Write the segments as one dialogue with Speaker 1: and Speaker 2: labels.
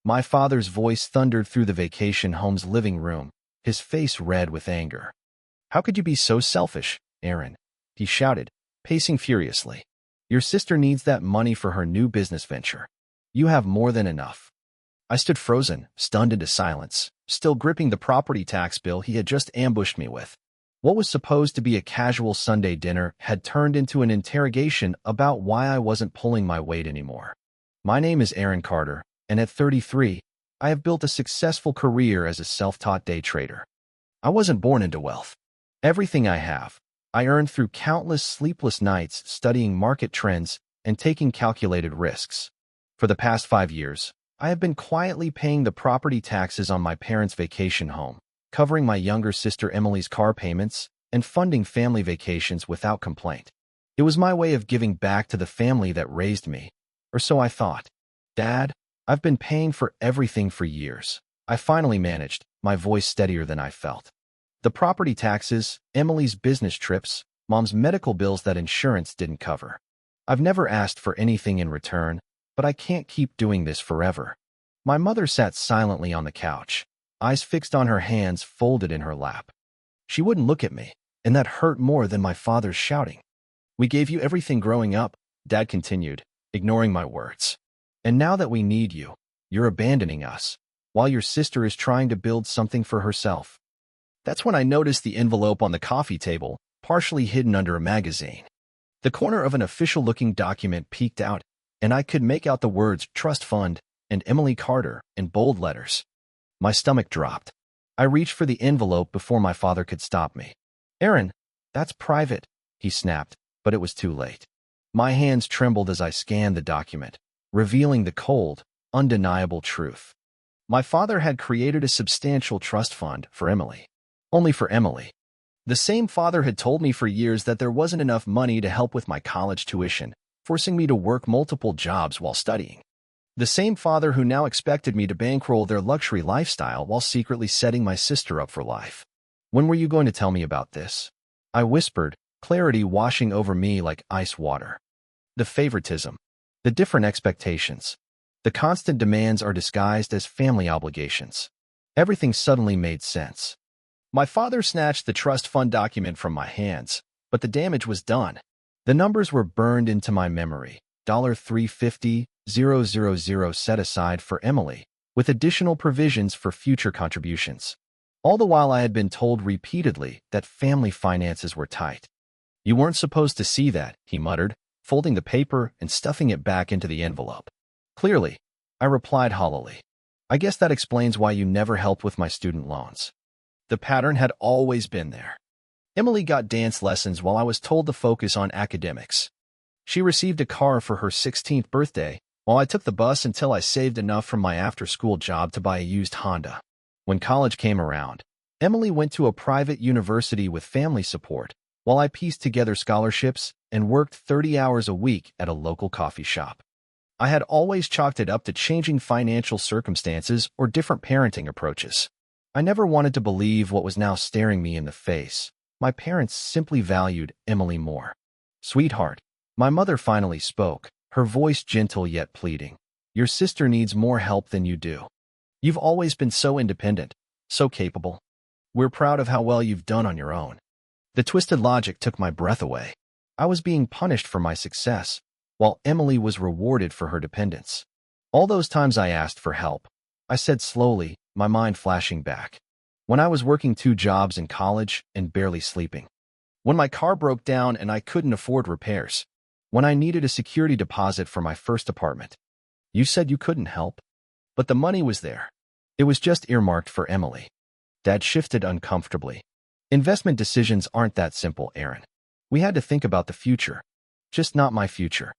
Speaker 1: My father's voice thundered through the vacation home's living room, his face red with anger. "How could you be so selfish, Aaron?" he shouted, pacing furiously. "Your sister needs that money for her new business venture. You have more than enough." I stood frozen, stunned into silence, still gripping the property tax bill he had just ambushed me with. What was supposed to be a casual Sunday dinner had turned into an interrogation about why I wasn't pulling my weight anymore. My name is Aaron Carter, and at 33, I have built a successful career as a self-taught day trader. I wasn't born into wealth. Everything I have, I earned through countless sleepless nights studying market trends and taking calculated risks. For the past 5 years, I have been quietly paying the property taxes on my parents' vacation home, covering my younger sister Emily's car payments, and funding family vacations without complaint. It was my way of giving back to the family that raised me, or so I thought. "Dad, I've been paying for everything for years," I finally managed, my voice steadier than I felt. "The property taxes, Emily's business trips, Mom's medical bills that insurance didn't cover. I've never asked for anything in return, but I can't keep doing this forever." My mother sat silently on the couch, eyes fixed on her hands folded in her lap. She wouldn't look at me, and that hurt more than my father's shouting. "We gave you everything growing up," Dad continued, ignoring my words. "And now that we need you, you're abandoning us, while your sister is trying to build something for herself." That's when I noticed the envelope on the coffee table, partially hidden under a magazine. The corner of an official-looking document peeked out, and I could make out the words "Trust Fund" and "Emily Carter" in bold letters. My stomach dropped. I reached for the envelope before my father could stop me. "Aaron, that's private," he snapped, but it was too late. My hands trembled as I scanned the document, revealing the cold, undeniable truth. My father had created a substantial trust fund for Emily. Only for Emily. The same father had told me for years that there wasn't enough money to help with my college tuition, forcing me to work multiple jobs while studying. The same father who now expected me to bankroll their luxury lifestyle while secretly setting my sister up for life. "When were you going to tell me about this?" I whispered, clarity washing over me like ice water. The favoritism, the different expectations, the constant demands are disguised as family obligations. Everything suddenly made sense. My father snatched the trust fund document from my hands, but the damage was done. The numbers were burned into my memory. $350,000 set aside for Emily, with additional provisions for future contributions. All the while I had been told repeatedly that family finances were tight. "You weren't supposed to see that," he muttered, folding the paper and stuffing it back into the envelope. "Clearly," I replied hollowly. "I guess that explains why you never helped with my student loans." The pattern had always been there. Emily got dance lessons while I was told to focus on academics. She received a car for her 16th birthday, while I took the bus until I saved enough from my after-school job to buy a used Honda. When college came around, Emily went to a private university with family support, while I pieced together scholarships and worked 30 hours a week at a local coffee shop. I had always chalked it up to changing financial circumstances or different parenting approaches. I never wanted to believe what was now staring me in the face. My parents simply valued Emily more. "Sweetheart," my mother finally spoke, her voice gentle yet pleading. "Your sister needs more help than you do. You've always been so independent, so capable. We're proud of how well you've done on your own." The twisted logic took my breath away. I was being punished for my success, while Emily was rewarded for her dependence. All those times I asked for help, I said slowly, my mind flashing back. When I was working 2 jobs in college and barely sleeping. When my car broke down and I couldn't afford repairs. When I needed a security deposit for my first apartment. You said you couldn't help. But the money was there. It was just earmarked for Emily. Dad shifted uncomfortably. "Investment decisions aren't that simple, Aaron. We had to think about the future. Just not my future."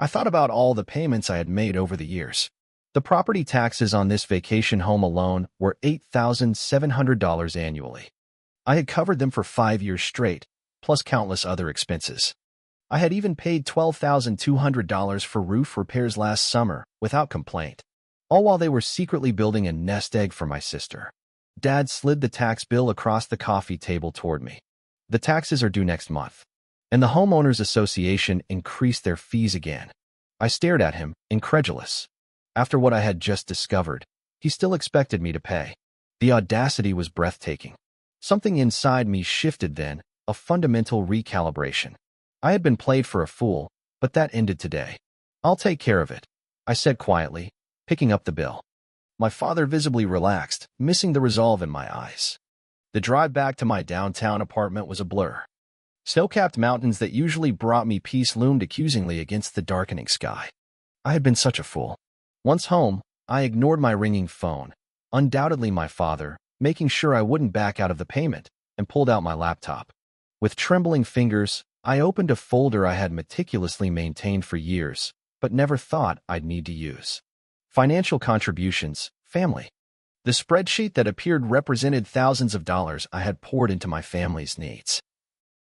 Speaker 1: I thought about all the payments I had made over the years. The property taxes on this vacation home alone were $8,700 annually. I had covered them for 5 years straight, plus countless other expenses. I had even paid $12,200 for roof repairs last summer without complaint, all while they were secretly building a nest egg for my sister. Dad slid the tax bill across the coffee table toward me. "The taxes are due next month." And the Homeowners Association increased their fees again. I stared at him, incredulous. After what I had just discovered, he still expected me to pay. The audacity was breathtaking. Something inside me shifted then, a fundamental recalibration. I had been played for a fool, but that ended today. "I'll take care of it," I said quietly, picking up the bill. My father visibly relaxed, missing the resolve in my eyes. The drive back to my downtown apartment was a blur. Snow-capped mountains that usually brought me peace loomed accusingly against the darkening sky. I had been such a fool. Once home, I ignored my ringing phone, undoubtedly my father, making sure I wouldn't back out of the payment, and pulled out my laptop. With trembling fingers, I opened a folder I had meticulously maintained for years, but never thought I'd need to use. Financial contributions, family. The spreadsheet that appeared represented thousands of dollars I had poured into my family's needs.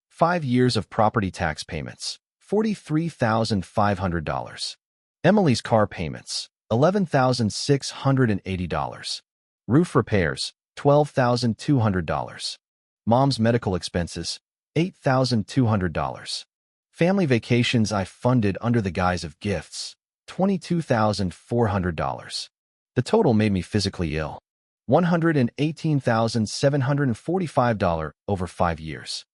Speaker 1: 5 years of property tax payments, $43,500. Emily's car payments, $11,680. Roof repairs, $12,200. Mom's medical expenses, $8,200. Family vacations I funded under the guise of gifts, $22,400. The total made me physically ill. $118,745 over 5 years.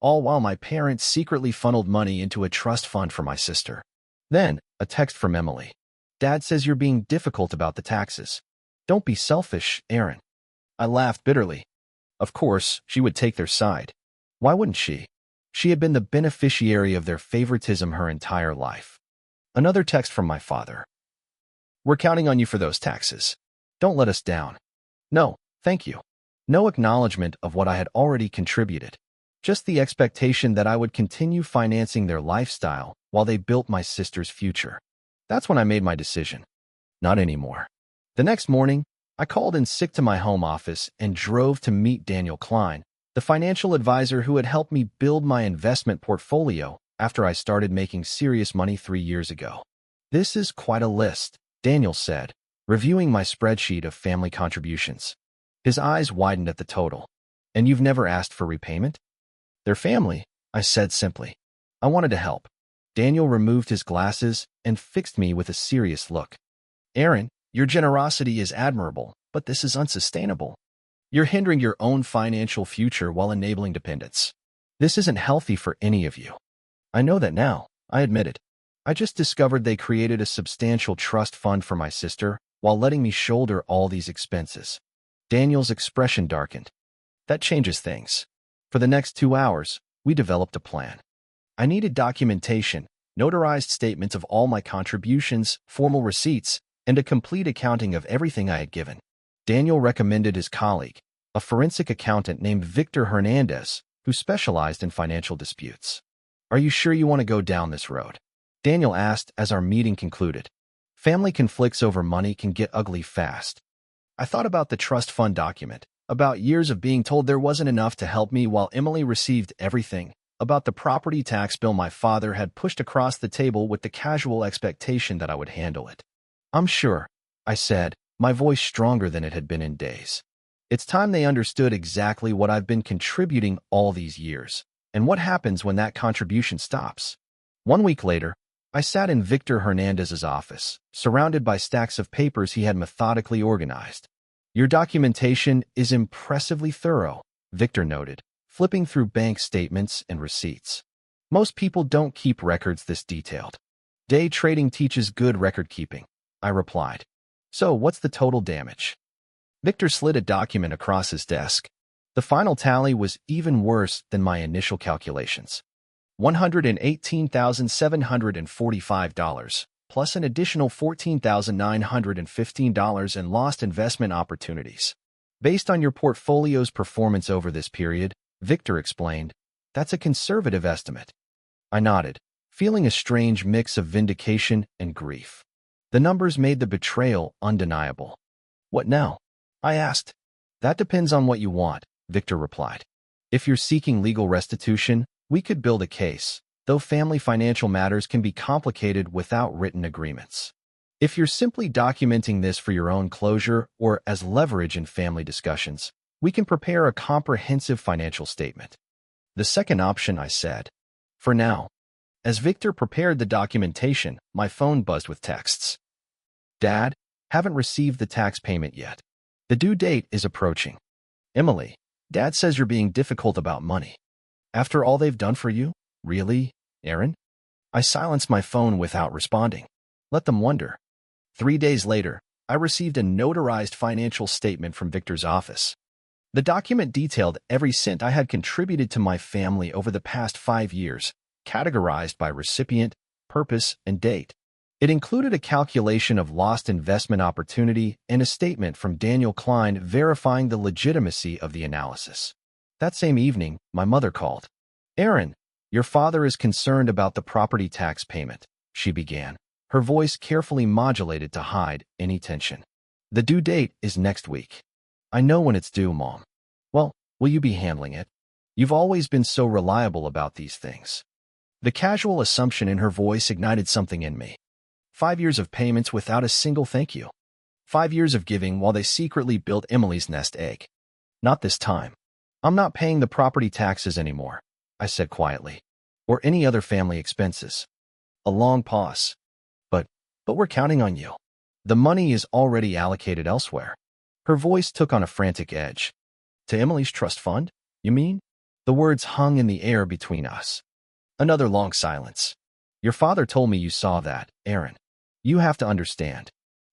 Speaker 1: All while my parents secretly funneled money into a trust fund for my sister. Then, a text from Emily. "Dad says you're being difficult about the taxes. Don't be selfish, Aaron." I laughed bitterly. Of course, she would take their side. Why wouldn't she? She had been the beneficiary of their favoritism her entire life. Another text from my father. "We're counting on you for those taxes. Don't let us down." No, thank you. No acknowledgement of what I had already contributed. Just the expectation that I would continue financing their lifestyle while they built my sister's future. That's when I made my decision. Not anymore. The next morning, I called in sick to my home office and drove to meet Daniel Klein, the financial advisor who had helped me build my investment portfolio after I started making serious money 3 years ago. "This is quite a list," Daniel said, reviewing my spreadsheet of family contributions. His eyes widened at the total. "And you've never asked for repayment?" "They're family," I said simply. I wanted to help. Daniel removed his glasses and fixed me with a serious look. "Aaron, your generosity is admirable, but this is unsustainable. You're hindering your own financial future while enabling dependence. This isn't healthy for any of you." "I know that now," I admitted. "I just discovered they created a substantial trust fund for my sister while letting me shoulder all these expenses." Daniel's expression darkened. "That changes things." For the next 2 hours, we developed a plan. I needed documentation, notarized statements of all my contributions, formal receipts, and a complete accounting of everything I had given. Daniel recommended his colleague, a forensic accountant named Victor Hernandez, who specialized in financial disputes. "Are you sure you want to go down this road?" Daniel asked as our meeting concluded. Family conflicts over money can get ugly fast. I thought about the trust fund document, about years of being told there wasn't enough to help me while Emily received everything, about the property tax bill my father had pushed across the table with the casual expectation that I would handle it. "I'm sure," I said, my voice stronger than it had been in days. "It's time they understood exactly what I've been contributing all these years, and what happens when that contribution stops." 1 week later, I sat in Victor Hernandez's office, surrounded by stacks of papers he had methodically organized. "Your documentation is impressively thorough," Victor noted, flipping through bank statements and receipts. "Most people don't keep records this detailed." "Day trading teaches good record keeping," I replied. "So what's the total damage?" Victor slid a document across his desk. The final tally was even worse than my initial calculations. $118,745, plus an additional $14,915 in lost investment opportunities. "Based on your portfolio's performance over this period," Victor explained, "that's a conservative estimate." I nodded, feeling a strange mix of vindication and grief. The numbers made the betrayal undeniable. "What now?" I asked. "That depends on what you want," Victor replied. "If you're seeking legal restitution, we could build a case, though family financial matters can be complicated without written agreements. If you're simply documenting this for your own closure or as leverage in family discussions, we can prepare a comprehensive financial statement." "The second option," I said. "For now." As Victor prepared the documentation, my phone buzzed with texts. "Dad, Haven't received the tax payment yet. The due date is approaching. Emily, Dad says you're being difficult about money. After all they've done for you? Really, Aaron? I silenced my phone without responding. Let them wonder. 3 days later, I received a notarized financial statement from Victor's office. The document detailed every cent I had contributed to my family over the past 5 years, categorized by recipient, purpose, and date. It included a calculation of lost investment opportunity and a statement from Daniel Klein verifying the legitimacy of the analysis. That same evening, my mother called. Aaron, your father is concerned about the property tax payment, she began, her voice carefully modulated to hide any tension. The due date is next week. I know when it's due, Mom. Well, will you be handling it? You've always been so reliable about these things. The casual assumption in her voice ignited something in me. 5 years of payments without a single thank you. 5 years of giving while they secretly built Emily's nest egg. Not this time. I'm not paying the property taxes anymore, I said quietly, or any other family expenses. A long pause. But we're counting on you. The money is already allocated elsewhere. Her voice took on a frantic edge. To Emily's trust fund, you mean? The words hung in the air between us. Another long silence. Your father told me you saw that, Aaron. You have to understand.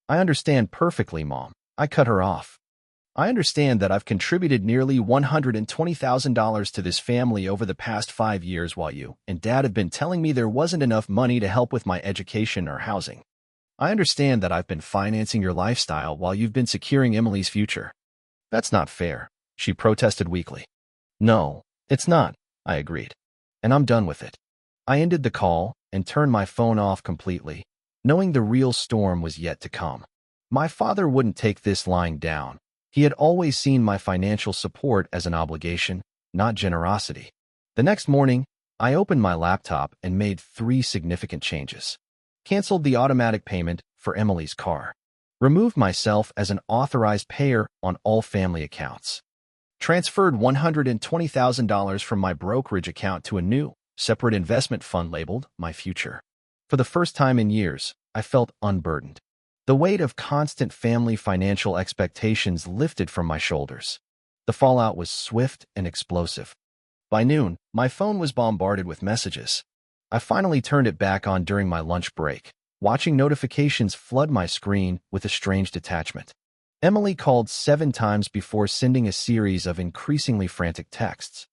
Speaker 1: I understand perfectly, Mom. I cut her off. I understand that I've contributed nearly $120,000 to this family over the past 5 years while you and Dad have been telling me there wasn't enough money to help with my education or housing. I understand that I've been financing your lifestyle while you've been securing Emily's future. That's not fair, she protested weakly. No, it's not, I agreed. And I'm done with it. I ended the call and turned my phone off completely, knowing the real storm was yet to come. My father wouldn't take this lying down. He had always seen my financial support as an obligation, not generosity. The next morning, I opened my laptop and made 3 significant changes. Canceled the automatic payment for Emily's car. Removed myself as an authorized payer on all family accounts. Transferred $120,000 from my brokerage account to a new, separate investment fund labeled My Future. For the first time in years, I felt unburdened. The weight of constant family financial expectations lifted from my shoulders. The fallout was swift and explosive. By noon, my phone was bombarded with messages. I finally turned it back on during my lunch break, watching notifications flood my screen with a strange detachment. Emily called 7 times before sending a series of increasingly frantic texts.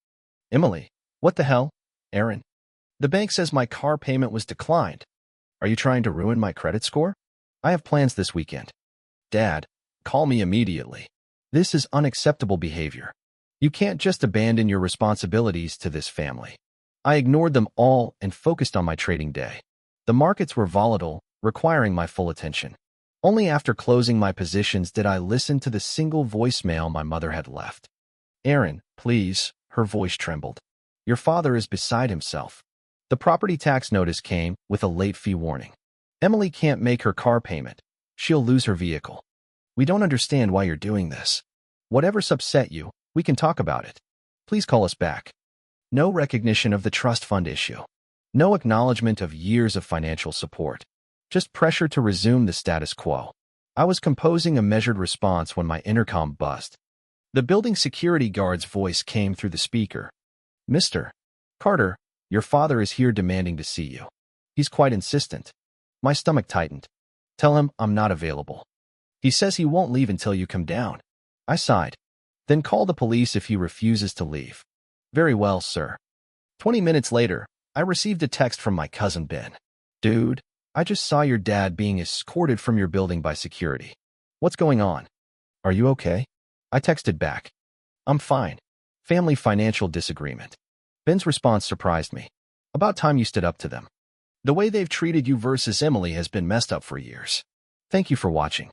Speaker 1: Emily, what the hell? Aaron. The bank says my car payment was declined. Are you trying to ruin my credit score? I have plans this weekend. Dad, call me immediately. This is unacceptable behavior. You can't just abandon your responsibilities to this family. I ignored them all and focused on my trading day. The markets were volatile, requiring my full attention. Only after closing my positions did I listen to the single voicemail my mother had left. Aaron, please, her voice trembled. Your father is beside himself. The property tax notice came with a late fee warning. Emily can't make her car payment. She'll lose her vehicle. We don't understand why you're doing this. Whatever's upset you, we can talk about it. Please call us back. No recognition of the trust fund issue. No acknowledgement of years of financial support. Just pressure to resume the status quo. I was composing a measured response when my intercom buzzed. The building security guard's voice came through the speaker. Mr. Carter, your father is here demanding to see you. He's quite insistent. My stomach tightened. Tell him I'm not available. He says he won't leave until you come down. I sighed. Then call the police if he refuses to leave. Very well, sir. 20 minutes later, I received a text from my cousin Ben. Dude, I just saw your dad being escorted from your building by security. What's going on? Are you okay? I texted back. I'm fine. Family financial disagreement. Ben's response surprised me. About time you stood up to them. The way they've treated you versus Emily has been messed up for years. Thank you for watching.